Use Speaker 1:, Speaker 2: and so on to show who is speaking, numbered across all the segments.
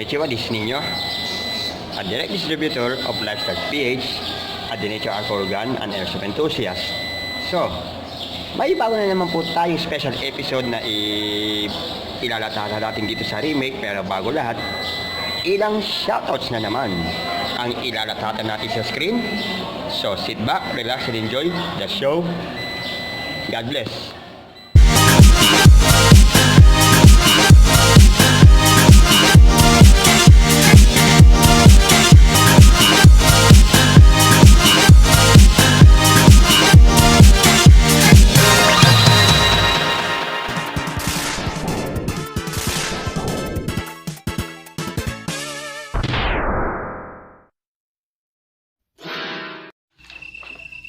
Speaker 1: Konnichiwa, this is Nino, a direct distributor of Lifestyle PH, a nature art organ and airsoft enthusiast. So, may bago na naman po tayong special episode na ilalathala natin dito sa remake. Pero bago lahat, ilang shoutouts na naman ang ilalathala natin sa screen. So, sit back, relax and enjoy the show. God bless.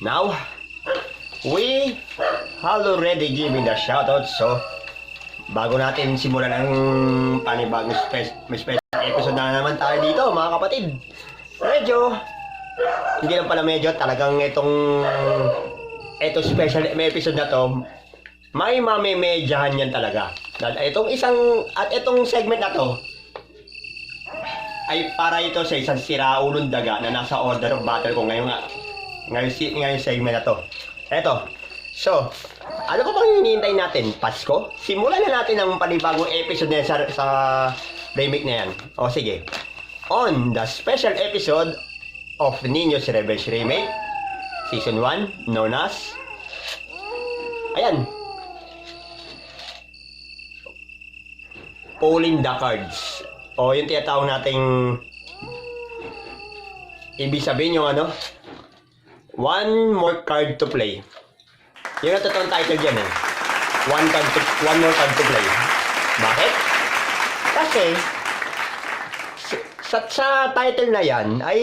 Speaker 1: Now, we have already given the shoutout. So, bago natin simulan ang panibagong special episode na naman tayo dito, mga kapatid. Medyo, hindi lang pala medyo, talagang itong special episode na to, may mamimedyahan yan talaga. Itong segment na to, ay para ito sa isang siraulong daga na nasa order of battle ko ngayon segment na to. Eto. So, ano pa bang hinihintay natin? Pasko? Simulan na natin ang panibagong episode na sa remake na yan. O sige. On the special episode of Nino's Revenge Remake, Season 1, known as... Ayan. Pulling the cards. O yung tinatawag nating... Ibig sabihin yung ano... One more card to play. Yung natutong title dyan eh. One more card to play. Bakit? Kasi, sa title na yan, ay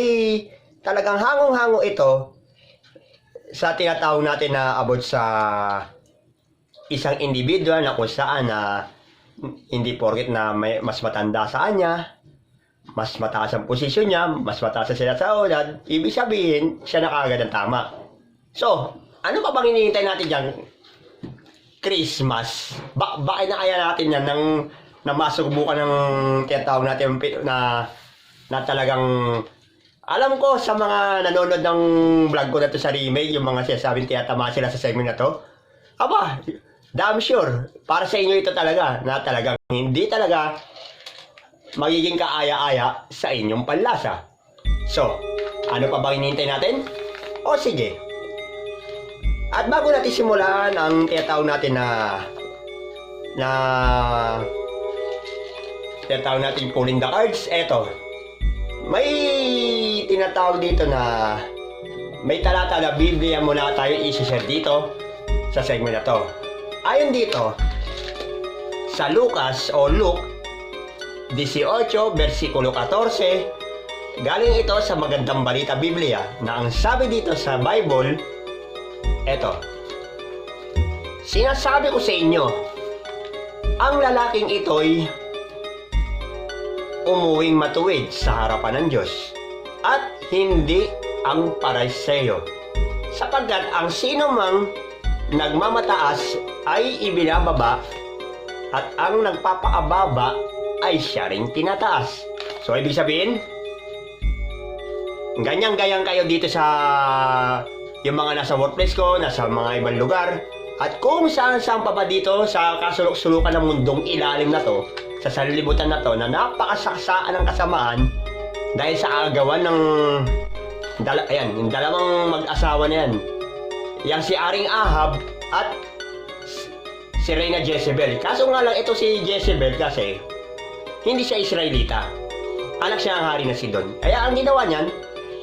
Speaker 1: talagang hangong-hango ito sa tinatawag natin na about sa isang individual na kung saan na hindi porket na may mas matanda sa kanya, mas mataas ang posisyon niya, mas mataas ang sinasaodan, ibig sabihin, siya na kaagad ang tama. So, ano pa bang hinihintay natin dyan? Christmas. Bakit na kaya natin yan nang masubukan ng tinatawag natin na talagang, alam ko sa mga nanonood ng vlog ko na to sa remake, yung mga sinasabing tinatama sila sa segment na to, aba, damn sure, para sa inyo ito talaga, na talagang hindi talaga magiging kaaya-aya sa inyong panlasa. So, ano pa bang hinihintay natin? O sige. At bago natin simulan ang tinatawag natin tinatawag natin pulling the cards, eto. May tinatawag dito na may talata na Biblia muna tayo i-share dito sa segment na to. Ayon dito, sa Lucas o Luke 18, versikulo 14, galing ito sa Magandang Balita Biblia na ang sabi dito sa Bible, eto, sinasabi ko sa inyo, ang lalaking ito'y umuwing matuwid sa harapan ng Diyos at hindi ang Pariseo, sapagkat ang sino mang nagmamataas ay ibinababa at ang nagpapaababa ay siya rin tinataas. So, ibig sabihin, ganyang-gayang kayo dito sa yung mga nasa workplace ko, nasa mga ibang lugar, at kung saan-saan pa ba dito sa kasulok-sulukan ng mundong ilalim na to, sa sanlibutan na to, na napakasaksaan ng kasamaan dahil sa agawan ng yung dalawang mag-asawa na yan. Yang si Aring Ahab at si Reyna Jezebel. Kaso nga lang ito si Jezebel kasi hindi siya Israelita. Anak siya ang hari na Sidon. Kaya ang ginawa niyan,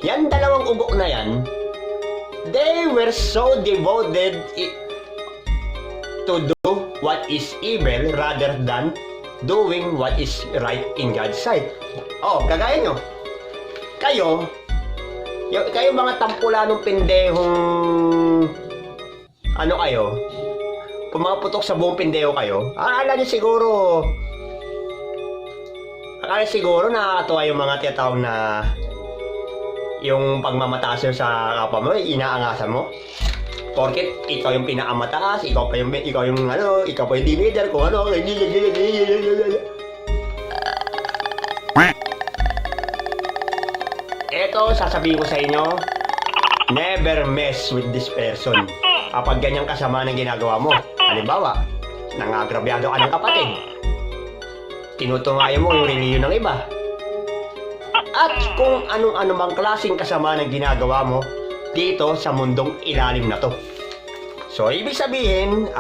Speaker 1: yan dalawang ugok na yan, they were so devoted to do what is evil rather than doing what is right in God's sight. Oh, kagaya nyo. Kayo mga tampulanong pendehong ano kayo, pumaputok sa buong pendeho kayo, akala nyo siguro nakakatuwa yung mga tiyatawag na yung pagmamataas nyo sa kapwa mo, inaangasan mo. Porket ikaw yung pinakamataas, ikaw yung team leader, kung ano. Eto, sasabihin ko sa inyo, never mess with this person. Kapag ganyang kasama ng ginagawa mo, halimbawa, nangagrabyado ka ng kapatid, tinutungayan mo yung reliyon ng iba, at kung anong-anumang klaseng kasama ng ginagawa mo dito sa mundong ilalim na to. So, ibig sabihin,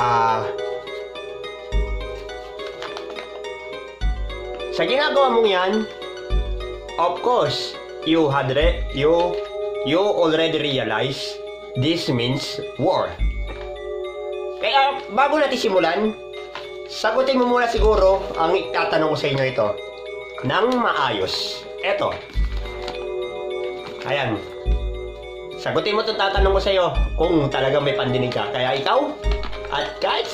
Speaker 1: sa ginagawa mong yan, of course, you already realize this means war. Kaya, bago natin simulan, sagutin mo muna siguro ang itatanong ko sa inyo ito nang maayos. Eto. Ayan. Sagutin mo itong tatanong ko sa iyo kung talagang may pandinig ka. Kaya ikaw, at kahit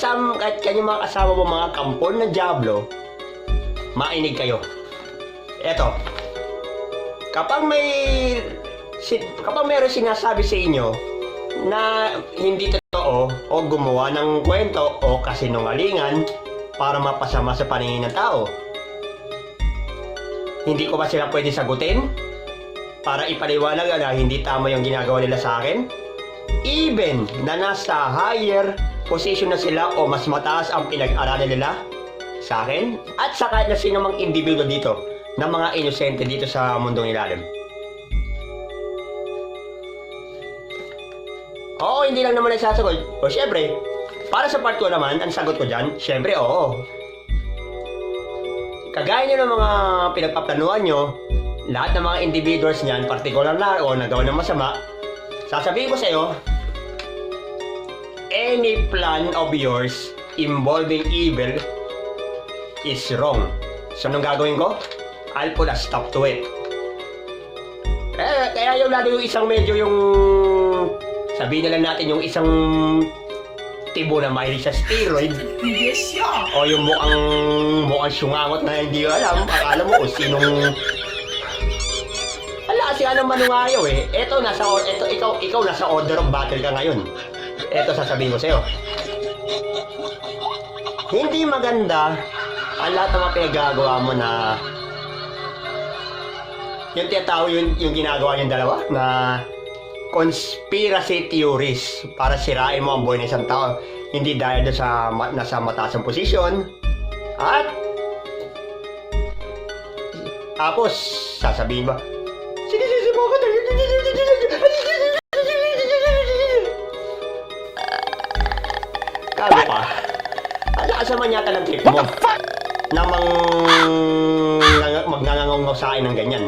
Speaker 1: kanyang mga kasama mo, mga kampon na Diablo, mainig kayo. Eto. Kapag mayroon sinasabi sa inyo na hindi totoo o gumawa ng kwento o kasinungalingan para mapasama sa paningin ng tao, hindi ko ba sila pwede sagutin? Para ipaliwanag na hindi tama yung ginagawa nila sa akin? Even na nasa higher position na sila o mas mataas ang pinag-aralan nila sa akin at sa kahit na sino mang individual dito na mga inosente dito sa mundong ilalim. Oo, hindi lang naman nagsasagot. O syempre, para sa part ko naman, ang sagot ko dyan, syempre oo. Kagaya nyo ng mga pinagpaplanuhan nyo, lahat ng mga individuals niyan, particular na o nagawa ng masama, sasabihin ko sa iyo, any plan of yours involving evil is wrong. So, anong gagawin ko? I'll put a stop to it. Kaya yung lalo yung isang medyo yung, sabihin na lang natin yung isang tibo na mahilig sa steroid.
Speaker 2: Yes, yeah.
Speaker 1: O yung mukhang syungangot na hindi alam, akala mo kung sinong... Ala, kasi anong manungayaw eh. Ikaw nasa order of battle ka ngayon. Eto sasabihin ko sa'yo. Hindi maganda ang lahat ng mga pinagagawa mo na yung tiyatao yung ginagawa yung dalawa na conspiracy theories para sirain mo ang buhay ng isang tao. Hindi dahil doon sa nasa mataas ang posisyon. At tapos sasabihin ba, sinisisi mo ako dahil kago pa. Ang lakas naman yata ng trip mo na magngangangaw sa akin ng ganyan.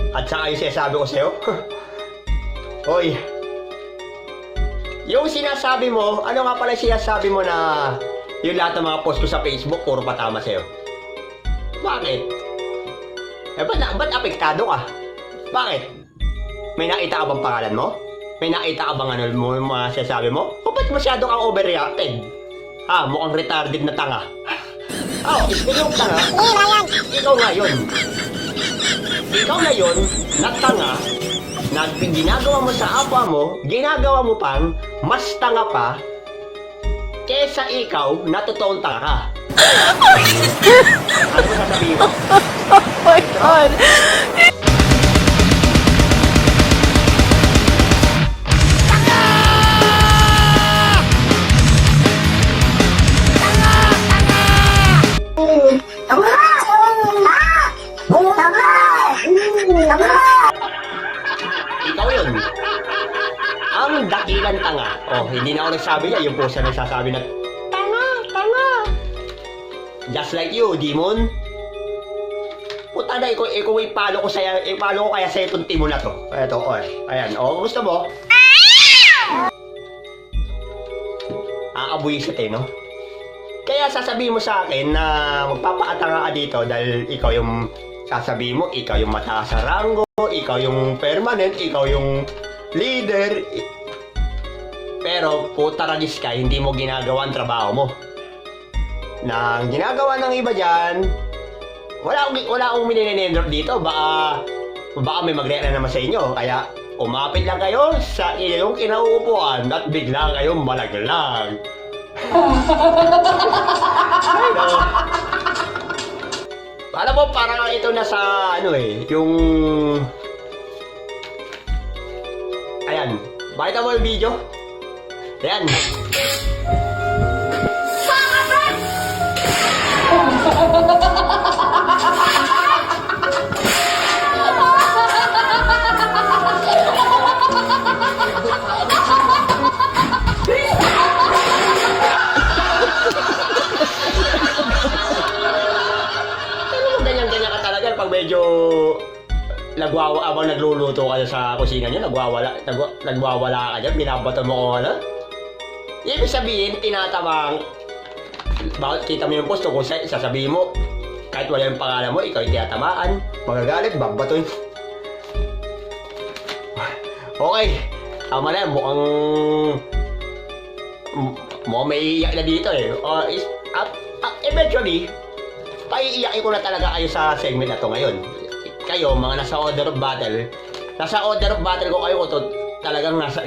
Speaker 1: At saka yung sinasabi ko sa'yo, hoy, yung sinasabi mo, ano nga pala sinasabi mo na yung lahat ng mga post ko sa Facebook, puro patama sa'yo? Bakit? Ba't apektado ka? Bakit? May nakita ka bang pangalan mo? May nakita ka bang ano mo yung mga sinasabi mo? O ba't masyado kang overreacted? Mukhang retarded na tanga. Speaking of tanga, ikaw ngayon. Ikaw ngayon, na tanga, na ginagawa mo sa apa mo, ginagawa mo pang mas tanga pa kesa ikaw na totoong tanga ka. Ano mo sasabihin mo?
Speaker 2: Oh my God!
Speaker 1: Ikaw yun. Ang dakilan tanga. Hindi na ako nagsabi niya. Yung poster nagsasabi na, tanga, tanga. Just like you, Demon. Puta na, ikaw ipalo ko kaya sa itong timo na to. Eto, ayan. Gusto mo? Abuisit no? Kaya sasabihin mo sa akin na magpapaatanga ka dito dahil ikaw yung sasabihin mo, ikaw yung mataas sa rango, ikaw yung permanent, ikaw yung leader. Pero puta ragis ka, hindi mo ginagawa ang trabaho mo. Nang ginagawa ng iba dyan, wala akong mininendrop dito. Baka may magre naman sa inyo. Kaya umapit lang kayo sa iyong kinauupuan at bigla kayong malaglag. Alam mo, parang ito na sa yung Pakita mo yung video. Ayan. Ganyan-ganyan ka talaga pag medyo abang nagluluto ka sa kusina nyo, nagwawala ka dyan, binabato mo kung ano. Ibig sabihin, tinatamang, bakit kita mo yung posto kung sasabihin mo, kahit wala yung pangalan mo, ikaw yung tinatamaan, magagalit, babatoy. Okay, tama na yan, mukhang may iiyak na dito eh. Eventually, paiiyakin ko na talaga kayo sa segment na to ngayon. Kayo, mga nasa order of battle ko kayo to, talagang nasa,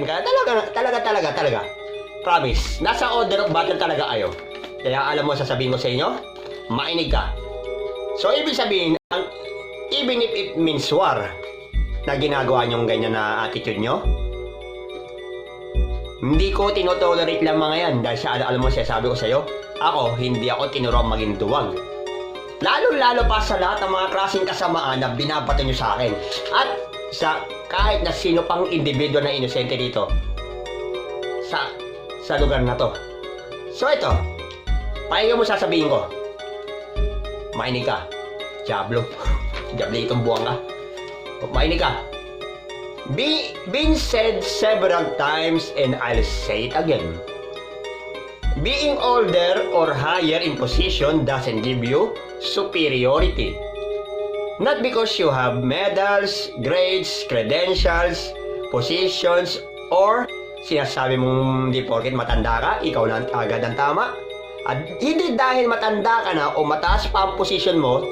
Speaker 1: talaga. Promise, nasa order of battle talaga kayo. Kaya alam mo, sasabihin ko sa inyo, mainig ka. So, ibig sabihin, even if it means war, na ginagawa nyong ganyan na attitude nyo, hindi ko tinotolerate lang mga yan dahil alam mo siya, sabi ko sa'yo, ako, hindi ako tinuruan maging duwag. Lalo-lalo pa sa lahat ng mga klaseng kasamaan na binabato nyo sa akin. At sa kahit na sino pang individual na inosente dito sa lugar na to. So ito, pakinggan mo sasabihin ko. Mainig ka. Diablo. Diablitong buwang ka. Mainig ka. Been said several times and I'll say it again. Being older or higher in position doesn't give you superiority. Not because you have medals, grades, credentials, positions, or sinasabi mong di porket matanda ka, ikaw na agad ang tama. At hindi dahil matanda ka na o mataas pa ang position mo,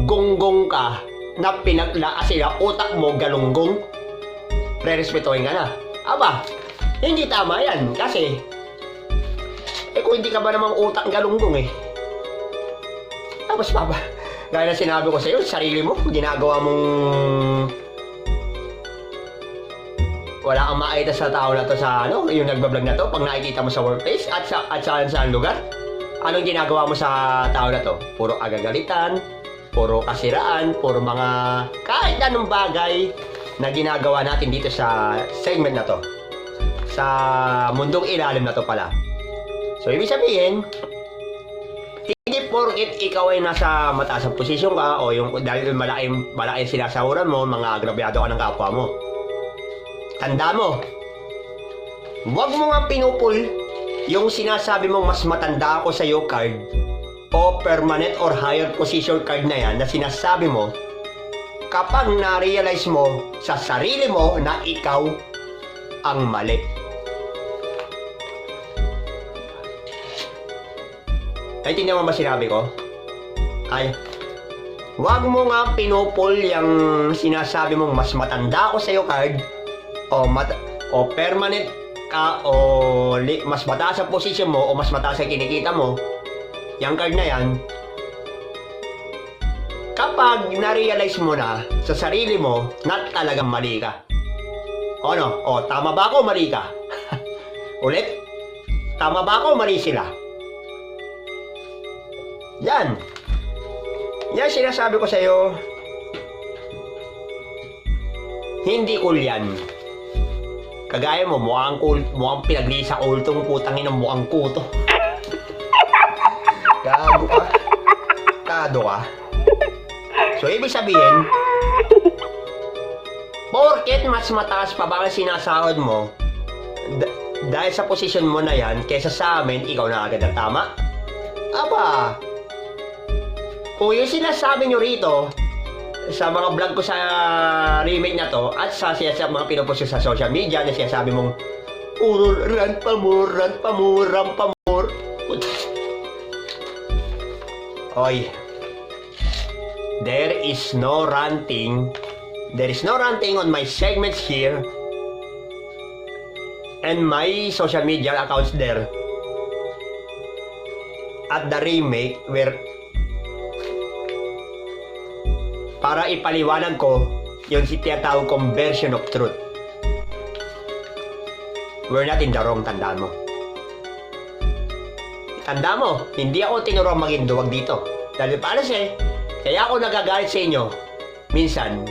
Speaker 1: gonggong ka na pinagla kasi na utak mo galunggong, pre-respetuhin ka na. Aba, hindi tama yan kasi kung hindi ka ba namang utak galunggong tapos pa ba? Gaya na sinabi ko sa iyo, sarili mo, ginagawa mong wala kang makita sa tao na to sa yung nagbablog na to, pag nakikita mo sa workplace at saan lugar. Anong ginagawa mo sa tao na to? Puro agagalitan, puro kasiraan, puro mga kahit anong bagay na ginagawa natin dito sa segment na to. Sa mundong ilalim na to pala. So, ibig sabihin, hindi porket ikaw ay nasa mataas ang posisyon ka o yung dahil malaking sinasahuran mo, mga agrabyado ka ng kapwa mo. Tanda mo, huwag mo nga pinupul yung sinasabi mong mas matanda ako sa iyo card o permanent or higher position card na yan na sinasabi mo kapag na-realize mo sa sarili mo na ikaw ang mali. Ay, tingnan mo ba sinabi ko? Ay, huwag mo nga pinupul yung sinasabi mong mas matanda ako sa'yo card o permanent ka o mas mataas ang posisyon mo o mas mataas ang kinikita mo, yung card na yan, kapag na-realize mo na sa sarili mo na talagang mali ka. O ano? O, tama ba ako o mali ka? Ulit? Tama ba ako o mali sila? Yan. Yan sinasabi ko sa iyo. Hindi cool yan. Kagaya mo, mukhang pinaglisa ultong putangin ng mukhang kuto. Gago ka. Kado ka. So, ibig sabihin, porket mas mataas pa ba ang sinasahod mo, dahil sa posisyon mo na yan, kesa sa amin, ikaw na agad ang tama? Aba, kung yung sinasabi nyo rito, sa mga vlog ko sa remake na to, at sa mga pinopost sa social media, na sinasabi mong, puro rant pa more. Oy, there is no ranting on my segments here and my social media accounts there at the remake where para ipaliwanag ko yung tinatawag kong version of truth. we're not in the wrong, tandaan mo. Tanda mo, hindi ako tinuruan maging duwag dito. Dahil paano kaya ako nagagalit sa inyo, minsan,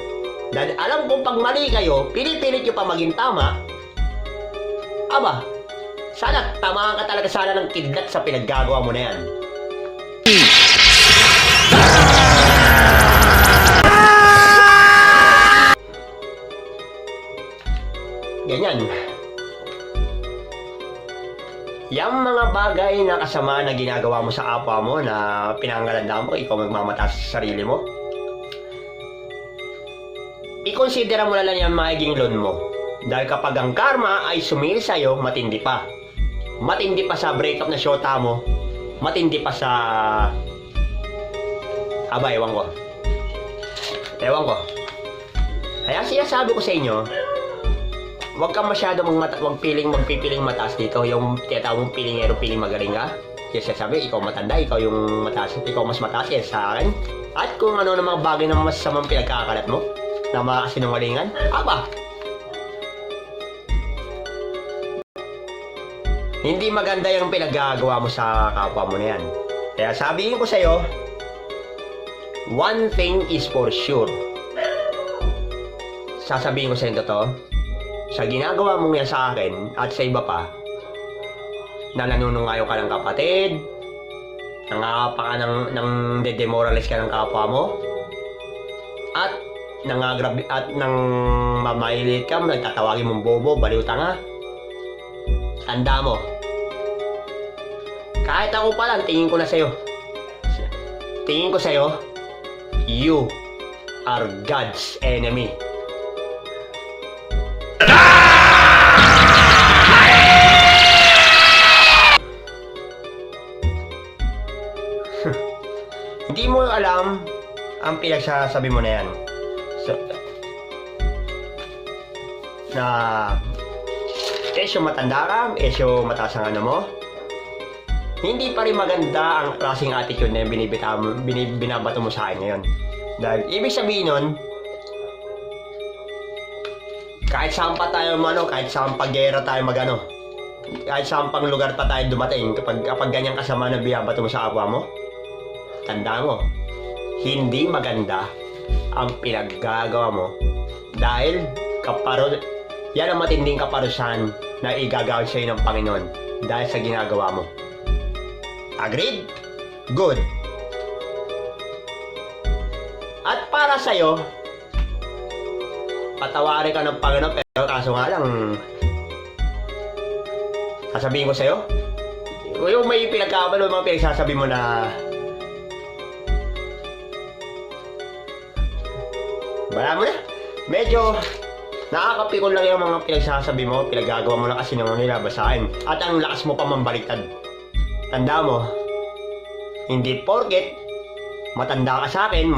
Speaker 1: dahil alam kong pag mali kayo, pinipilit nyo pa maging tama, aba, sana tamaan ka talaga sana ng kidlat sa pinaggagawa mo na yan. Ganyan. Yang mga bagay na kasama na ginagawa mo sa kapwa mo na pinangalandahan mo, ikaw magmamataas sa sarili mo, i-considera mo na lang yan magiging loan mo. Dahil kapag ang karma ay sumili sa'yo, matindi pa. Matindi pa sa breakup na shota mo, matindi pa sa... Aba, ewan ko. Kaya sinasabi ko sa inyo, huwag kang masyado magpipiling mataas dito. Yung tinatawag mong piling magaling ka. Kasi sabi, ikaw matanda, ikaw yung mataas, ikaw mas mataas yan sa akin. At kung ano na mga bagay na masamang pinagkakalat mo, na mga kasinungalingan, aba! Hindi maganda yung pinaggagawa mo sa kapwa mo na yan. Kaya sabihin ko sa'yo, one thing is for sure. Sasabihin ko sa'yo totoo, sa ginagawa mong yan sa akin at sa iba pa, na nanunungayo ka ng kapatid, nangangapa ka ng de-demoralize ka ng kapwa mo, at nang mamailit ka, nagtatawagin mong bobo, baliw tanga, tanda mo, kahit ako pa lang, tingin ko sa'yo, you are God's enemy. Hindi mo alam ang pinagsasabi mo na yan. So, na esyo matanda ka, esyo mataas ang ano mo, hindi pa rin maganda ang klaseng attitude na yung binabato mo sa akin ngayon. Dahil ibig sabihin nun, kahit saan pa tayo kahit saan paggera tayo kahit saan pang lugar pa tayo dumating, kapag ganyan kasama na binabato mo sa kapwa mo, tanda mo, hindi maganda ang pinaggagawa mo dahil yan ang matinding kaparusahan na igagawin sa'yo ng Panginoon dahil sa ginagawa mo. Agreed? Good. At para sa'yo, patawarin ka ng Panginoon, pero kaso nga lang, sasabihin ko sa'yo, yung may pinagkabalo, mga pinagsasabi mo na wala mo na. Medyo nakakapikon lang yung mga pinagsasabi mo, pinaggagawa mo na kasi ng mga nilabasahin. At ang lakas mo pa mambaliktad. Tanda mo, hindi porket matanda ka sa akin,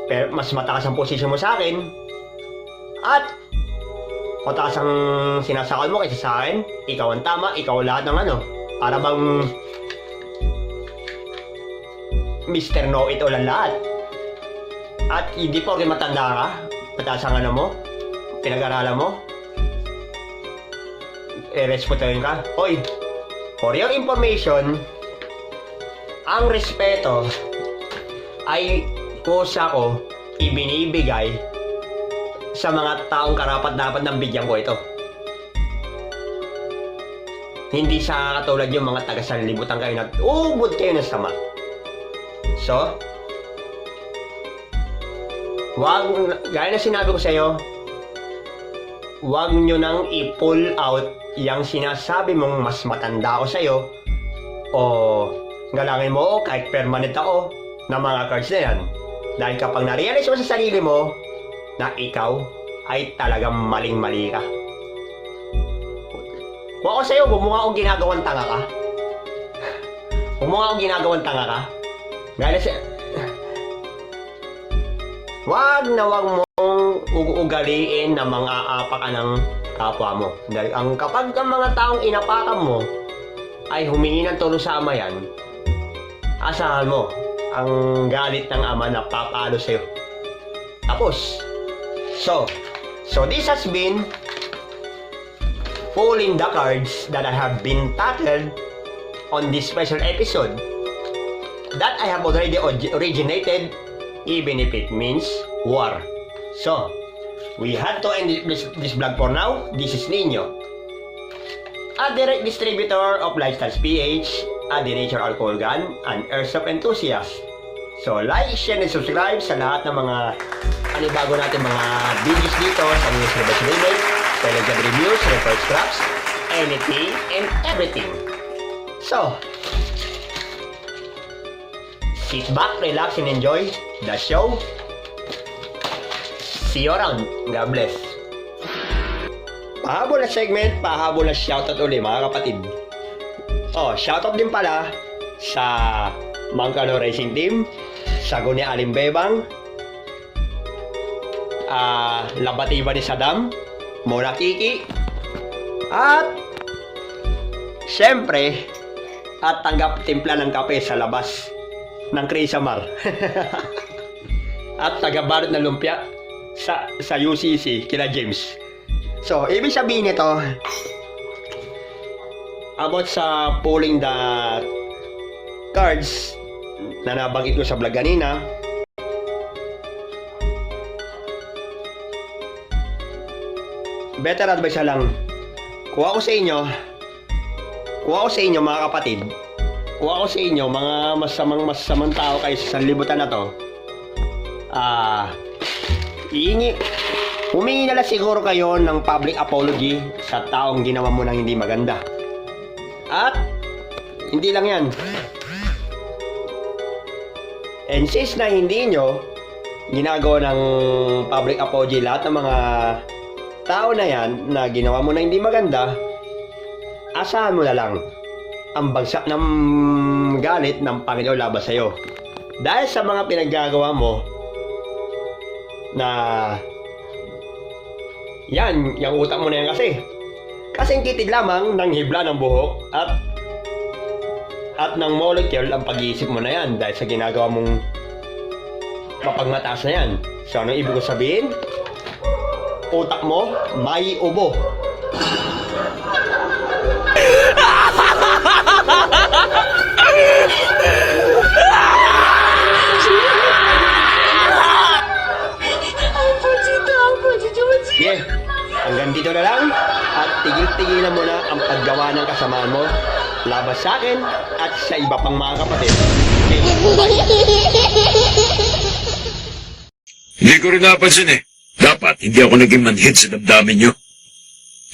Speaker 1: pero mas mataas ang posisyon mo sa akin, at mataas ang sinasakal mo kaysa sa akin, ikaw ang tama, ikaw lahat ng para bang Mr. Know-it-all ang lahat. At hindi porket matanda ka, mataas ang mo, pinag-aralan mo, respetuhin ka. Hoy, for your information, ang respeto ay kusa ko ibinibigay sa mga taong karapat-dapat ng bigyan ko ito. Hindi sa katulad yung mga taga-sanlibutan kayo na ubod kayo ng sama. So, gaya na sinabi ko sa iyo, wag nyo nang i-pull out yung sinasabi mong mas matanda ako sa iyo o galangin mo kahit permanent ako na mga cards na yan. Dahil kapag na-realize mo sa sarili mo na ikaw ay talagang maling-mali ka. Kung ako sa iyo, huwag mo nga akong ginagawang tanga ka. Huwag mo nga akong ginagawang tanga ka. Gaya na wag mong ugaliin na mga aapak ka ng kapwa mo. Dahil kapag ang mga taong inapakan mo ay humingi ng tulong sa ama yan, asahan mo ang galit ng ama na papalo sa'yo. Tapos, so this has been pulling the cards that I have been tackled on this special episode that I have already originated, even if it means war. So, we had to end this vlog for now. This is Nino, a direct distributor of Lifestyles PH, a Denature Alcohol Gun, and Airsoft enthusiast. So, like, share, and subscribe sa lahat ng mga bago natin mga videos dito sa News Reverse Remake, Telegram Reviews, Reverse Scraps, anything and everything. So, sit back, relax, and enjoy the show. See you around. God bless. Pahabol na segment, pahabol na shoutout uli mga kapatid. Oh, shoutout din pala sa Mangkano Racing Team, Saguni Alimbebang, Labatiba ni Saddam, Mona Kiki, at syempre, at tanggap timpla ng kape sa labas ng Krisamar. At tagabarot na lumpia sa UCC kila James. So, ibig sabihin nito about sa pulling the cards na nabanggit ko sa vlog kanina. Better advice lang. Kuha ko sa inyo mga kapatid. Kuha ko sa inyo mga masamang tao kayo sa sanlibutan na to. Humingi na lang siguro kayo ng public apology sa taong ginawa mo ng hindi maganda. At hindi lang yan. And since na hindi nyo ginagawa ng public apology lahat ng mga tao na yan na ginawa mo na hindi maganda, asahan mo na lang ang bagsak ng galit ng Panginoon laban sa'yo. Dahil sa mga pinaggagawa mo na yan, yung utak mo na yan kasi. Kasing kitig lamang ng hibla ng buhok at ng molecule ang pag-iisip mo na yan dahil sa ginagawa mong mapagmataas na yan. So, anong ibig ko sabihin? Utak mo, may ubo. Yeah, hanggang dito na lang at tigil-tigilan mo na ang paggawa ng kasamaan mo laban sa akin at sa iba pang mga kapatid. Okay,
Speaker 3: Hindi ko rin napansin eh. Dapat hindi ako naging manhid sa damdamin nyo.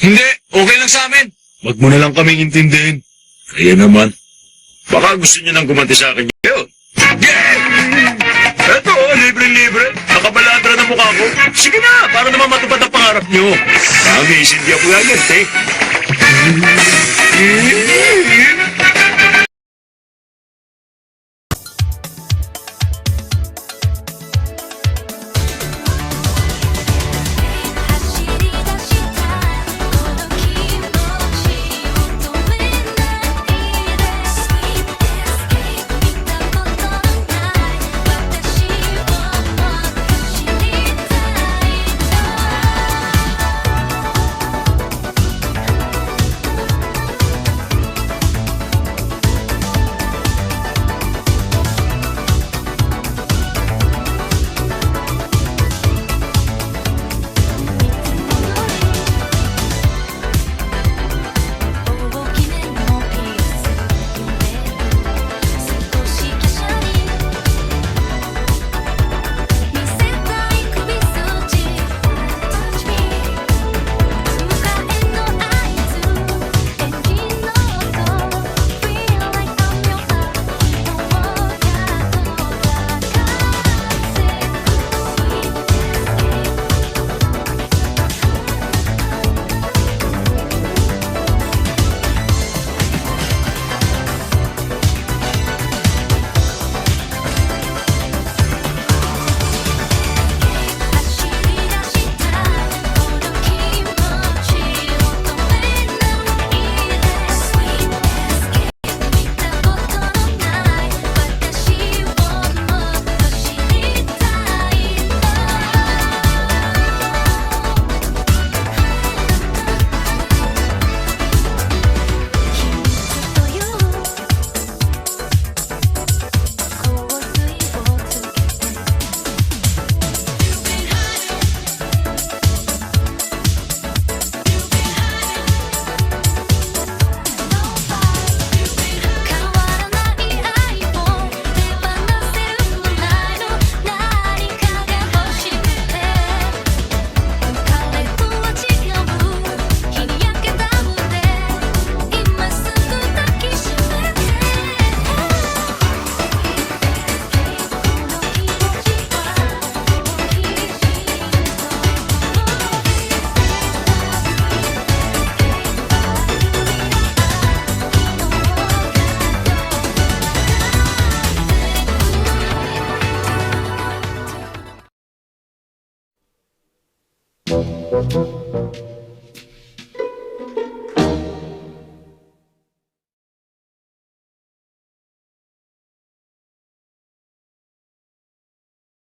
Speaker 3: Hindi, okay lang sa amin. Wag mo na lang kaming intindihin. Kaya naman, baka gusto nyo nang gumanti sa akin yun. Eto, libre-libre. Nakabaladra na mukha ko. Sige na, para naman matupad ang pangarap nyo. Promise, hindi ako gaganti.